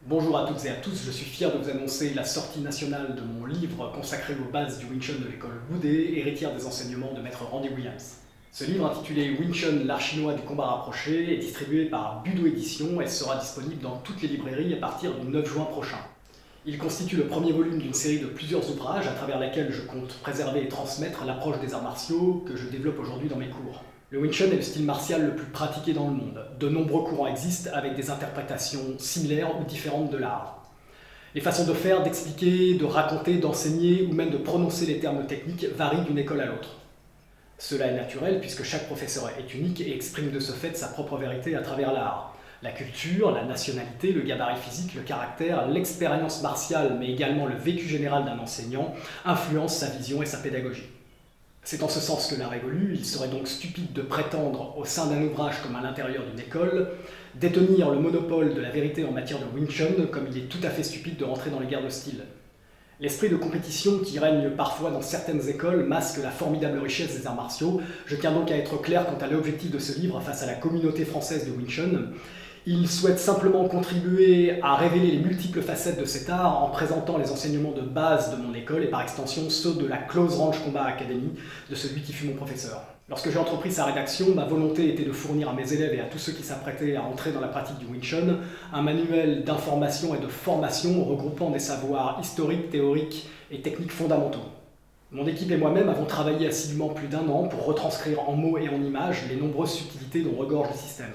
Bonjour à toutes et à tous, je suis fier de vous annoncer la sortie nationale de mon livre consacré aux bases du Wing Chun de l'école Wudé, héritière des enseignements de maître Randy Williams. Ce livre intitulé Wing Chun, l'art chinois du combat rapproché est distribué par Budo Édition et sera disponible dans toutes les librairies à partir du 9 juin prochain. Il constitue le premier volume d'une série de plusieurs ouvrages à travers lesquels je compte préserver et transmettre l'approche des arts martiaux que je développe aujourd'hui dans mes cours. Le Wing Chun est le style martial le plus pratiqué dans le monde. De nombreux courants existent avec des interprétations similaires ou différentes de l'art. Les façons de faire, d'expliquer, de raconter, d'enseigner ou même de prononcer les termes techniques varient d'une école à l'autre. Cela est naturel puisque chaque professeur est unique et exprime de ce fait sa propre vérité à travers l'art. La culture, la nationalité, le gabarit physique, le caractère, l'expérience martiale mais également le vécu général d'un enseignant influencent sa vision et sa pédagogie. C'est en ce sens que l'art évolue, il serait donc stupide de prétendre, au sein d'un ouvrage comme à l'intérieur d'une école, détenir le monopole de la vérité en matière de Wing Chun, comme il est tout à fait stupide de rentrer dans les guerres de style. L'esprit de compétition qui règne parfois dans certaines écoles masque la formidable richesse des arts martiaux. Je tiens donc à être clair quant à l'objectif de ce livre face à la communauté française de Wing Chun. Il souhaite simplement contribuer à révéler les multiples facettes de cet art en présentant les enseignements de base de mon école et par extension ceux de la Close Range Combat Academy, de celui qui fut mon professeur. Lorsque j'ai entrepris sa rédaction, ma volonté était de fournir à mes élèves et à tous ceux qui s'apprêtaient à entrer dans la pratique du Wing Chun un manuel d'information et de formation regroupant des savoirs historiques, théoriques et techniques fondamentaux. Mon équipe et moi-même avons travaillé assidûment plus d'1 an pour retranscrire en mots et en images les nombreuses subtilités dont regorge le système.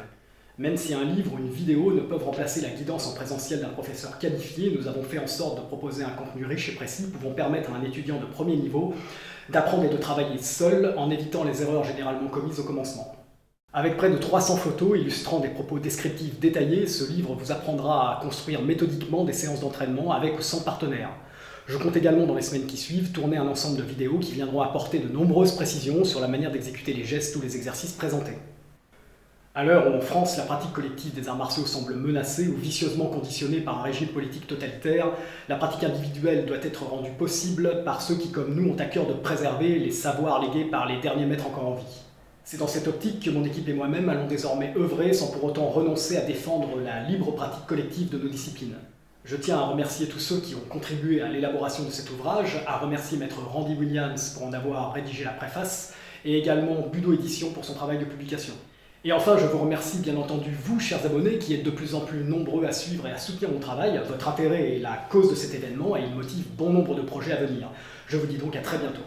Même si un livre ou une vidéo ne peuvent remplacer la guidance en présentiel d'un professeur qualifié, nous avons fait en sorte de proposer un contenu riche et précis pouvant permettre à un étudiant de premier niveau d'apprendre et de travailler seul en évitant les erreurs généralement commises au commencement. Avec près de 300 photos illustrant des propos descriptifs détaillés, ce livre vous apprendra à construire méthodiquement des séances d'entraînement avec ou sans partenaire. Je compte également dans les semaines qui suivent tourner un ensemble de vidéos qui viendront apporter de nombreuses précisions sur la manière d'exécuter les gestes ou les exercices présentés. À l'heure où en France la pratique collective des arts martiaux semble menacée ou vicieusement conditionnée par un régime politique totalitaire, la pratique individuelle doit être rendue possible par ceux qui, comme nous, ont à cœur de préserver les savoirs légués par les derniers maîtres encore en vie. C'est dans cette optique que mon équipe et moi-même allons désormais œuvrer sans pour autant renoncer à défendre la libre pratique collective de nos disciplines. Je tiens à remercier tous ceux qui ont contribué à l'élaboration de cet ouvrage, à remercier maître Randy Williams pour en avoir rédigé la préface, et également Budo Édition pour son travail de publication. Et enfin, je vous remercie bien entendu vous, chers abonnés, qui êtes de plus en plus nombreux à suivre et à soutenir mon travail. Votre intérêt est la cause de cet événement et il motive bon nombre de projets à venir. Je vous dis donc à très bientôt.